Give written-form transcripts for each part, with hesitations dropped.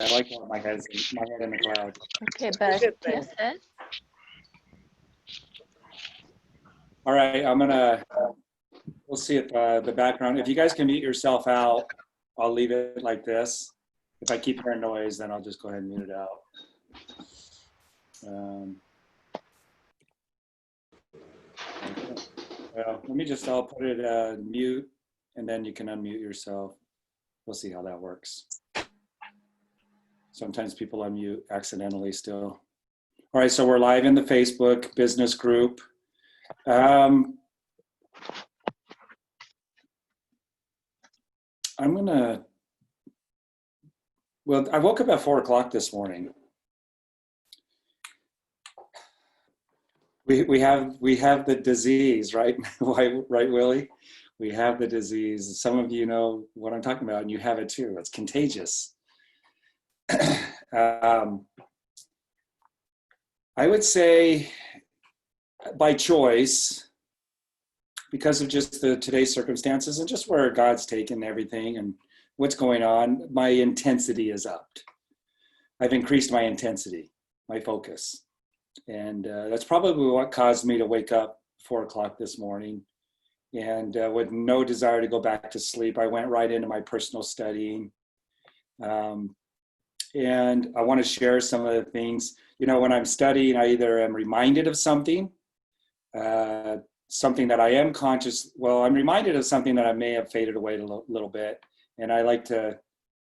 I like how my head in the cloud. Okay, but yes, All right, we'll see if the background, if you guys can mute yourself out, I'll leave it like this. If I keep hearing noise, then I'll just go ahead and mute it out. Well, I'll put it mute, and then you can unmute yourself. We'll see how that works. Sometimes people unmute accidentally still. All right, so we're live in the Facebook business group. I woke up at 4 o'clock this morning. We have the disease, right? Right, Willie? We have the disease. Some of you know what I'm talking about, and you have it too. It's contagious. I would say by choice, because of just today's circumstances and just where God's taken everything and what's going on, my intensity is upped. I've increased my intensity, my focus. And that's probably what caused me to wake up 4 o'clock this morning. And with no desire to go back to sleep, I went right into my personal studying. And I want to share some of the things. You know, when I'm studying, I either am reminded of something, something that I am conscious. Well, I'm reminded of something that I may have faded away a little bit. And I like to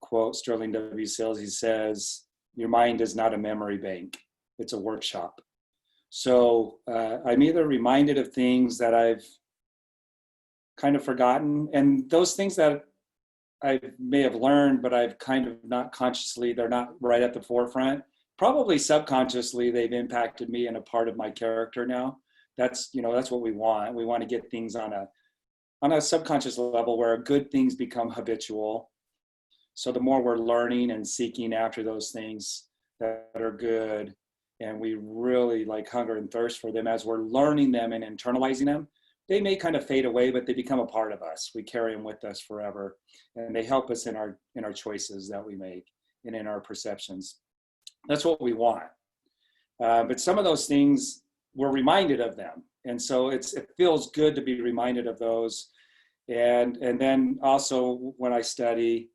quote Sterling W. Sills. He says, "Your mind is not a memory bank. It's a workshop." So I'm either reminded of things that I've kind of forgotten, and those things that I may have learned, but I've kind of not consciously, they're not right at the forefront. Probably subconsciously, they've impacted me and a part of my character now. That's what we want. We want to get things on a subconscious level where good things become habitual. So the more we're learning and seeking after those things that are good, and we really like hunger and thirst for them as we're learning them and internalizing them, they may kind of fade away, but they become a part of us. We carry them with us forever, and they help us in our choices that we make and in our perceptions. That's what we want. But some of those things, we're reminded of them, and so it feels good to be reminded of those. And then also when I study,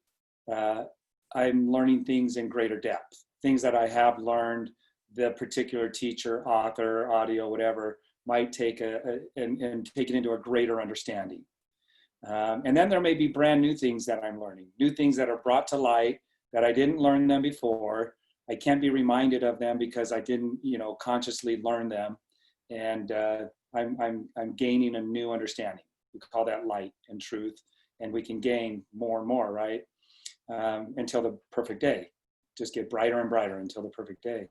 I'm learning things in greater depth, things that I have learned. The particular teacher, author, audio, whatever, might take and take it into a greater understanding. And then there may be brand new things that I'm learning, new things that are brought to light that I didn't learn them before. I can't be reminded of them because I didn't, consciously learn them. And I'm gaining a new understanding. We call that light and truth, and we can gain more and more, right? Until the perfect day. Just get brighter and brighter until the perfect day.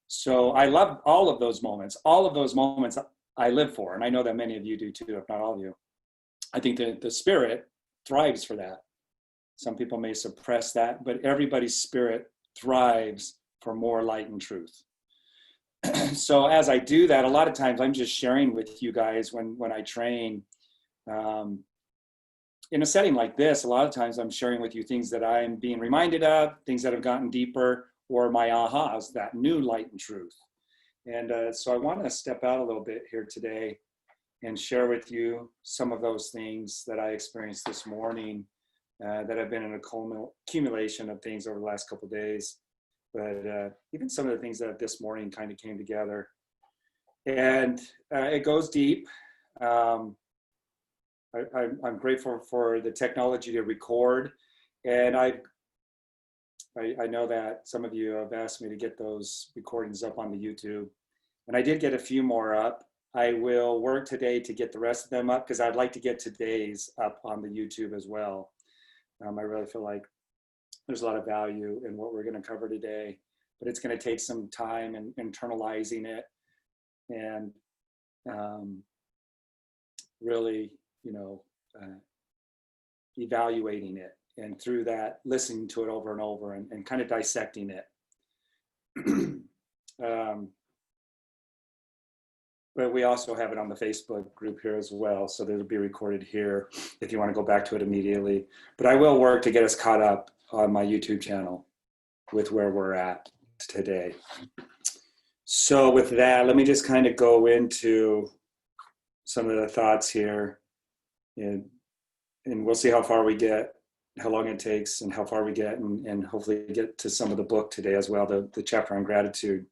So I love all of those moments. All of those moments I live for, and I know that many of you do too, if not all of you. I think that the spirit thrives for that. Some people may suppress that, but everybody's spirit thrives for more light and truth. So as I do that, a lot of times I'm just sharing with you guys when I train. In a setting like this, a lot of times I'm sharing with you things that I'm being reminded of, things that have gotten deeper, or my ahas, that new light and truth. And so I want to step out a little bit here today and share with you some of those things that I experienced this morning that have been an accumulation of things over the last couple of days. But even some of the things that this morning kind of came together. And it goes deep. I'm grateful for the technology to record. And I know that some of you have asked me to get those recordings up on the YouTube, and I did get a few more up. I will work today to get the rest of them up because I'd like to get today's up on the YouTube as well. I really feel like there's a lot of value in what we're going to cover today, but it's going to take some time and internalizing it and really, evaluating it. And through that, listening to it over and over and kind of dissecting it. But we also have it on the Facebook group here as well, so it'll be recorded here if you want to go back to it immediately. But I will work to get us caught up on my YouTube channel. with where we're at today. So with that, let me just kind of go into some of the thoughts here, and we'll see how far we get, how long it takes, and how far we get, and hopefully get to some of the book today as well, the chapter on gratitude.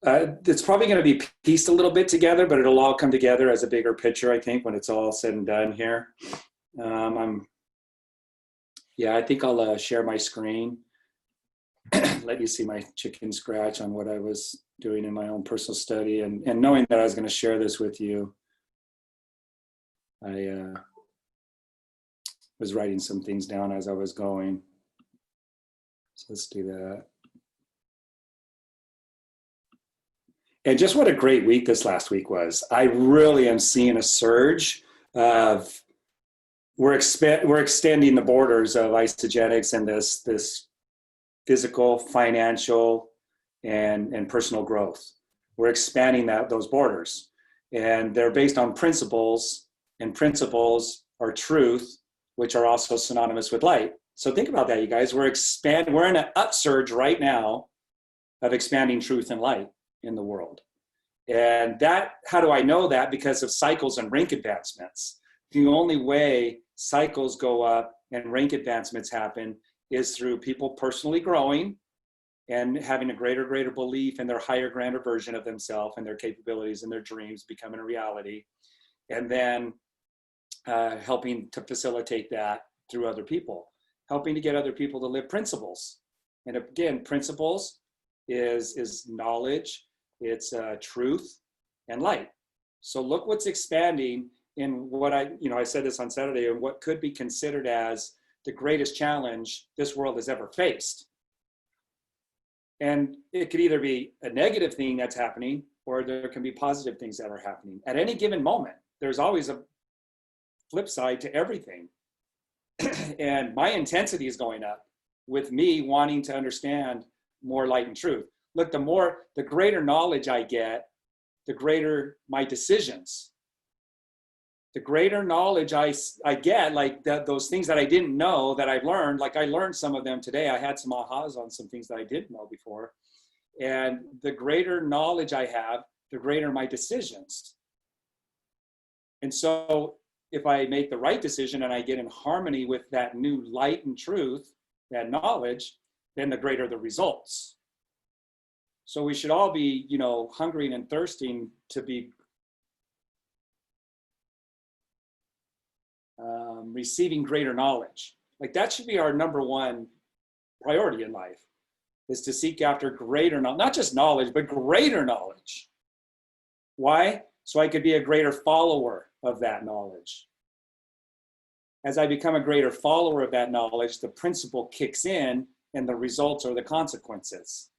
It's probably going to be pieced a little bit together, but it'll all come together as a bigger picture, I think, when it's all said and done here. I think I'll share my screen, let you see my chicken scratch on what I was doing in my own personal study, and knowing that I was going to share this with you, I was writing some things down as I was going. So let's do that. And just what a great week this last week was. I really am seeing a surge of, we're extending the borders of Isagenix and this physical, financial, and personal growth. We're expanding those borders. And they're based on principles, and principles are truth, which are also synonymous with light. So think about that, you guys. We're in an upsurge right now of expanding truth and light in the world. And that, how do I know that? Because of cycles and rank advancements. The only way cycles go up and rank advancements happen is through people personally growing and having a greater belief in their higher, grander version of themselves and their capabilities and their dreams becoming a reality. And then helping to facilitate that through other people, helping to get other people to live principles. And again, principles is knowledge, it's truth and light. So look what's expanding in what I said this on Saturday, and what could be considered as the greatest challenge this world has ever faced. And it could either be a negative thing that's happening, or there can be positive things that are happening. At any given moment, there's always a flip side to everything. And my intensity is going up with me wanting to understand more light and truth. Look, the greater knowledge I get, the greater my decisions. The greater knowledge I get, like those things that I didn't know that I've learned, like I learned some of them today. I had some ahas on some things that I didn't know before. And the greater knowledge I have, the greater my decisions. And so if I make the right decision and I get in harmony with that new light and truth, that knowledge, then the greater the results. So we should all be, hungering and thirsting to be receiving greater knowledge. Like that should be our number one priority in life, is to seek after greater knowledge, not just knowledge, but greater knowledge. Why? So I could be a greater follower of that knowledge. As I become a greater follower of that knowledge, the principle kicks in and the results are the consequences.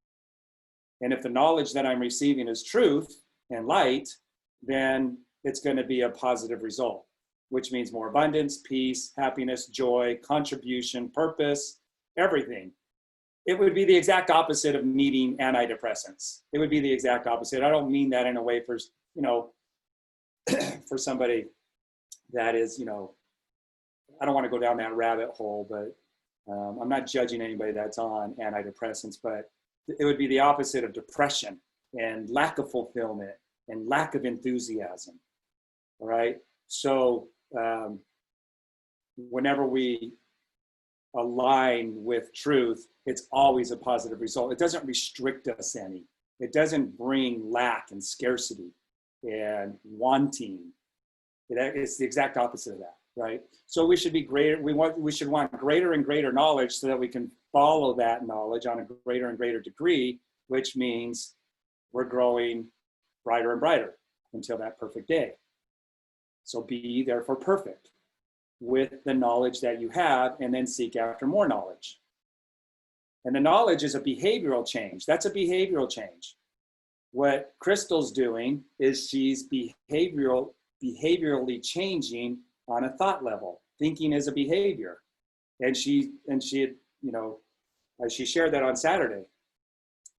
And if the knowledge that I'm receiving is truth and light, then it's going to be a positive result, which means more abundance, peace, happiness, joy, contribution, purpose, everything. It would be the exact opposite of needing antidepressants. It would be the exact opposite. I don't mean that in a way for, for somebody that is, I don't want to go down that rabbit hole, but I'm not judging anybody that's on antidepressants, but it would be the opposite of depression and lack of fulfillment and lack of enthusiasm. All right. So whenever we align with truth, it's always a positive result. It doesn't restrict us any. It doesn't bring lack and scarcity and wanting. It's the exact opposite of that, right? So we should be greater. We should want greater and greater knowledge so that we can follow that knowledge on a greater and greater degree, which means we're growing brighter and brighter until that perfect day. So be therefore perfect with the knowledge that you have, and then seek after more knowledge. And the knowledge is a behavioral change. That's a behavioral change. What Crystal's doing is she's behaviorally changing on a thought level. Thinking is a behavior. And she shared that on Saturday,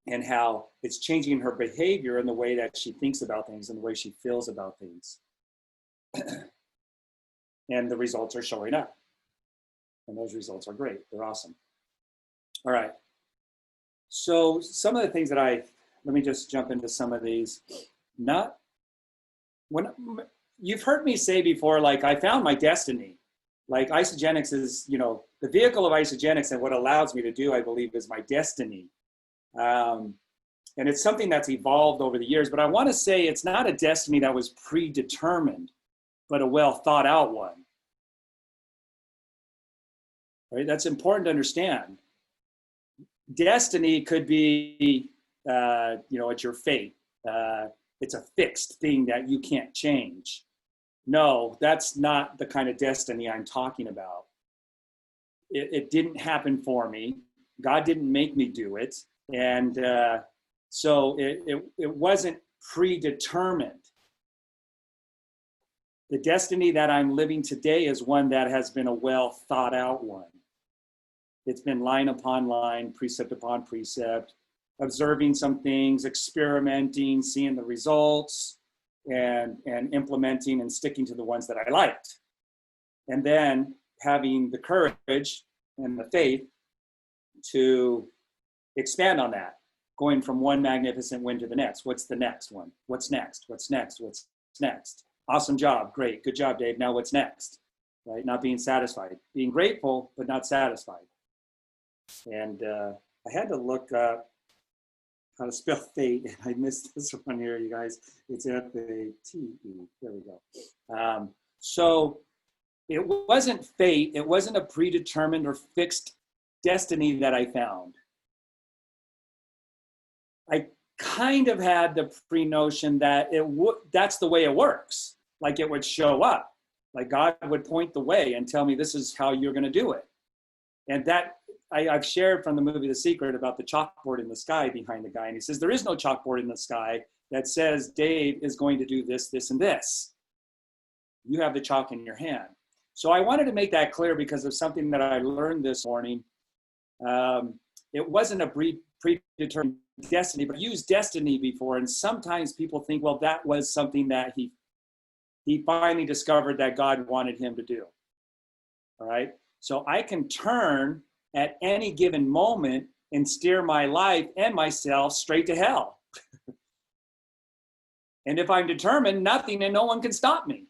and how it's changing her behavior in the way that she thinks about things and the way she feels about things. And the results are showing up. And those results are great. They're awesome. All right. So some of the things that let me just jump into some of these. Not when you've heard me say before, like I found my destiny. Like Isagenix is, the vehicle of Isagenix and what allows me to do, I believe, is my destiny. And it's something that's evolved over the years, but I want to say it's not a destiny that was predetermined, but a well thought out one. Right? That's important to understand. Destiny could be, it's your fate. It's a fixed thing that you can't change. No, that's not the kind of destiny I'm talking about. It didn't happen for me. God didn't make me do it. And so it wasn't predetermined. The destiny that I'm living today is one that has been a well thought out one. It's been line upon line, precept upon precept, observing some things, experimenting, seeing the results, and implementing and sticking to the ones that I liked. And then having the courage and the faith to expand on that, going from one magnificent win to the next. What's the next one? What's next? What's next? What's next? Awesome job. Great. Good job, Dave. Now what's next? Right? Not being satisfied. Being grateful, but not satisfied. And I had to look up how to spell fate, and I missed this one here, you guys. It's F-A-T-E. There we go. So it wasn't fate. It wasn't a predetermined or fixed destiny that I found. I kind of had the pre-notion that that's the way it works. Like it would show up. Like God would point the way and tell me, this is how you're going to do it. And that I've shared from the movie The Secret about the chalkboard in the sky behind the guy. And he says, there is no chalkboard in the sky that says Dave is going to do this, this, and this. You have the chalk in your hand. So I wanted to make that clear because of something that I learned this morning. It wasn't a predetermined destiny, but I used destiny before. And sometimes people think, well, that was something that he finally discovered that God wanted him to do. All right. So I can turn at any given moment and steer my life and myself straight to hell. And if I'm determined, nothing and no one can stop me.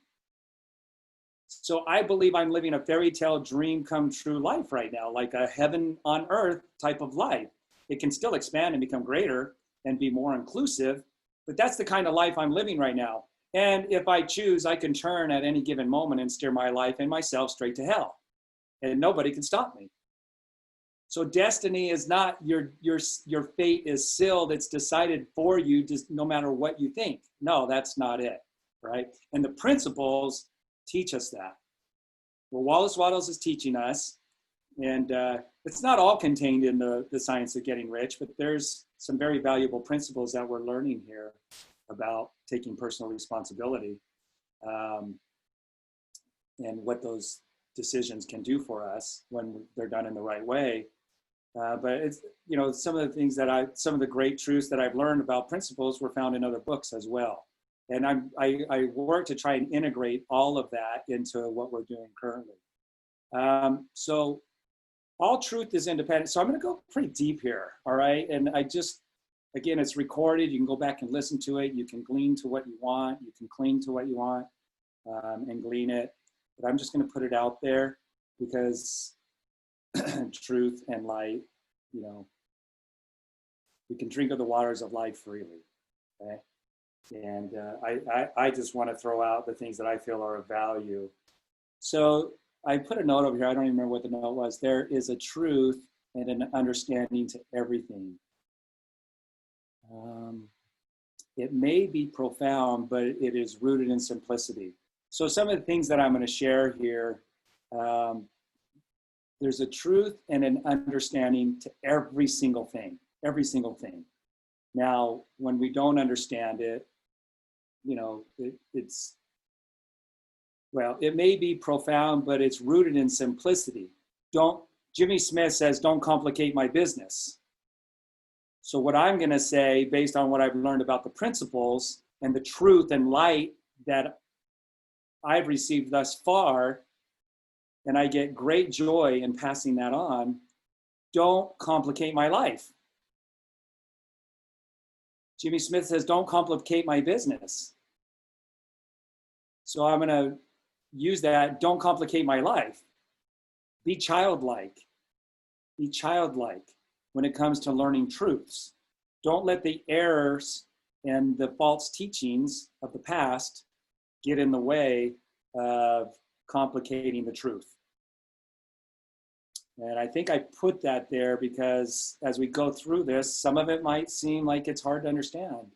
So I believe I'm living a fairy tale dream come true life right now, like a heaven on earth type of life. It can still expand and become greater and be more inclusive, but that's the kind of life I'm living right now. And if I choose, I can turn at any given moment and steer my life and myself straight to hell. And nobody can stop me. So destiny is not your fate is sealed. It's decided for you, just no matter what you think. No, that's not it, right? And the principles teach us that. Well, Wallace Wattles is teaching us, and it's not all contained in the Science of Getting Rich, but there's some very valuable principles that we're learning here about taking personal responsibility and what those decisions can do for us when they're done in the right way. But it's, some of the things some of the great truths that I've learned about principles were found in other books as well. And I work to try and integrate all of that into what we're doing currently. So all truth is independent. So I'm going to go pretty deep here. All right. And again, it's recorded. You can go back and listen to it. You can glean to what you want. You can cling to what you want and glean it. But I'm just going to put it out there because truth and light, we can drink of the waters of life freely. Okay. And I just want to throw out the things that I feel are of value. So I put a note over here. I don't even remember what the note was. There is a truth and an understanding to everything. It may be profound, but it is rooted in simplicity. So some of the things that I'm going to share here, there's a truth and an understanding to every single thing. Now, when we don't understand it, it may be profound, but it's rooted in simplicity. Jimmy Smith says, don't complicate my business. So what I'm going to say, based on what I've learned about the principles and the truth and light that I've received thus far, and I get great joy in passing that on, don't complicate my life. Jimmy Smith says, don't complicate my business. So I'm going to use that, don't complicate my life. Be childlike. Be childlike when it comes to learning truths. Don't let the errors and the false teachings of the past get in the way of complicating the truth. And I think I put that there because as we go through this, some of it might seem like it's hard to understand.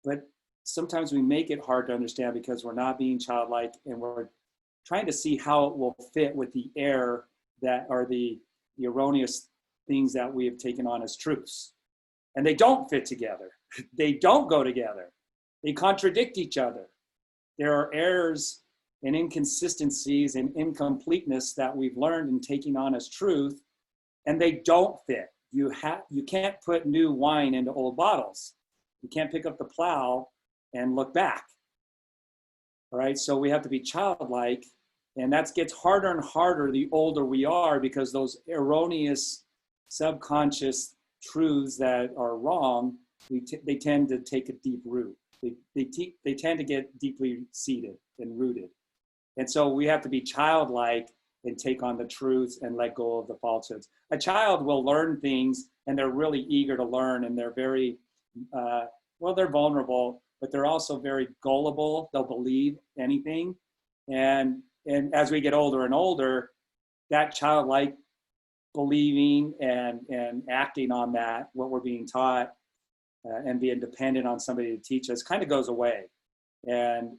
But sometimes we make it hard to understand because we're not being childlike and we're trying to see how it will fit with the error that are the erroneous things that we have taken on as truths. And they don't fit together. They don't go together. They contradict each other. There are errors and inconsistencies and incompleteness that we've learned in taking on as truth, and they don't fit. You can't put new wine into old bottles. You can't pick up the plow and look back. All right, so we have to be childlike, and that gets harder and harder the older we are because those erroneous subconscious truths that are wrong, they tend to take a deep root. They tend to get deeply seated and rooted. And so we have to be childlike and take on the truths and let go of the falsehoods. A child will learn things and they're really eager to learn, and they're very, they're vulnerable, but they're also very gullible. They'll believe anything. And as we get older and older, that childlike believing and acting on that, what we're being taught, and being dependent on somebody to teach us kind of goes away. And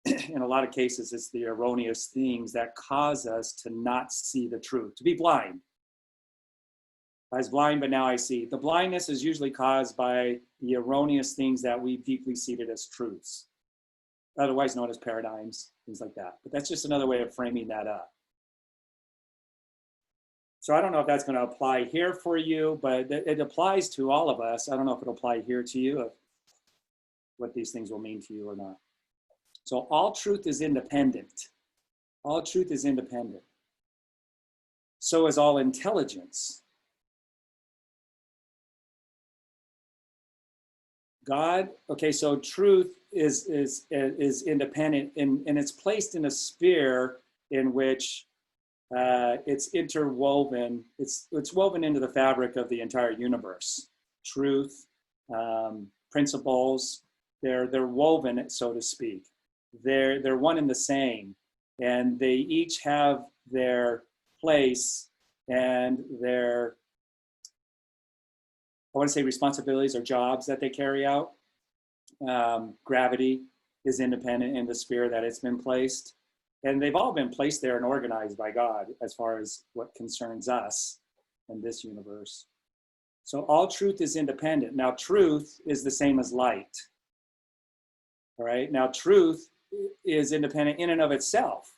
in a lot of cases, it's the erroneous things that cause us to not see the truth, to be blind. I was blind, but now I see. The blindness is usually caused by the erroneous things that we've deeply seated as truths, otherwise known as paradigms, things like that. But that's just another way of framing that up. So I don't know if that's going to apply here for you, but it applies to all of us. I don't know if it'll apply here to you, what these things will mean to you or not. So all truth is independent. All truth is independent. So is all intelligence. God, okay, so truth is independent, and it's placed in a sphere in which it's interwoven. It's woven into the fabric of the entire universe. Truth, principles, they're woven, so to speak. They're one and the same, and they each have their place and their, I want to say, responsibilities or jobs that they carry out. Gravity is independent in the sphere that it's been placed, and they've all been placed there and organized by God as far as what concerns us in this universe. So all truth is independent. Now, truth is the same as light. All right, now truth is independent in and of itself.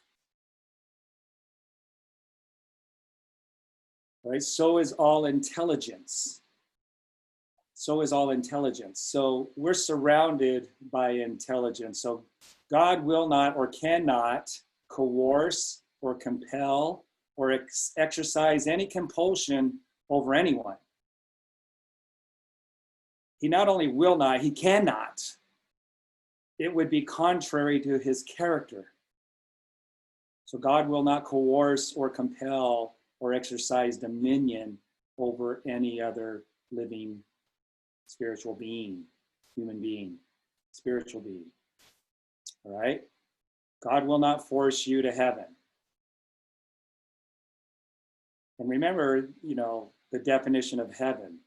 Right, so is all intelligence. So is all intelligence. So we're surrounded by intelligence. So God will not or cannot coerce or compel or exercise any compulsion over anyone. He not only will not, he cannot. It would be contrary to his character. So God will not coerce or compel or exercise dominion over any other living spiritual being, human being, spiritual being. All right? God will not force you to heaven. And remember, the definition of heaven.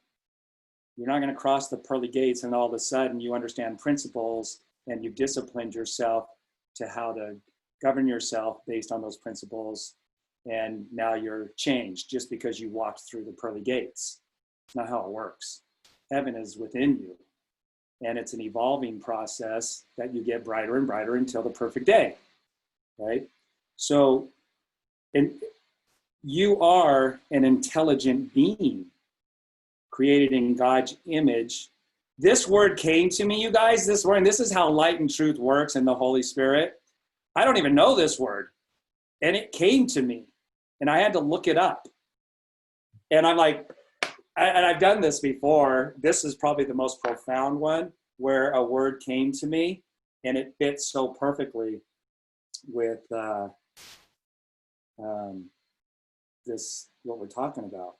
You're not going to cross the pearly gates and all of a sudden you understand principles and you've disciplined yourself to how to govern yourself based on those principles. And now you're changed just because you walked through the pearly gates. It's not how it works. Heaven is within you. And it's an evolving process that you get brighter and brighter until the perfect day, right? So you are an intelligent being created in God's image. This word came to me, you guys, this morning. This is how light and truth works in the Holy Spirit. I don't even know this word. And it came to me. And I had to look it up. And I'm like, and I've done this before. This is probably the most profound one where a word came to me and it fits so perfectly with um, this, what we're talking about.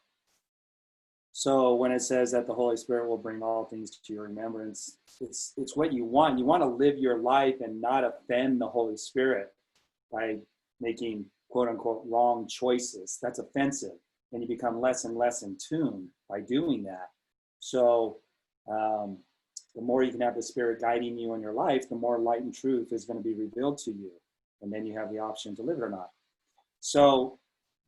So when it says that the Holy Spirit will bring all things to your remembrance, it's what you want. You want to live your life and not offend the Holy Spirit by making quote unquote wrong choices. That's offensive. And you become less and less in tune by doing that. So the more you can have the Spirit guiding you in your life, the more light and truth is going to be revealed to you. And then you have the option to live it or not. So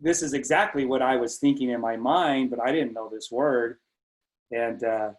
this is exactly what I was thinking in my mind, but I didn't know this word. And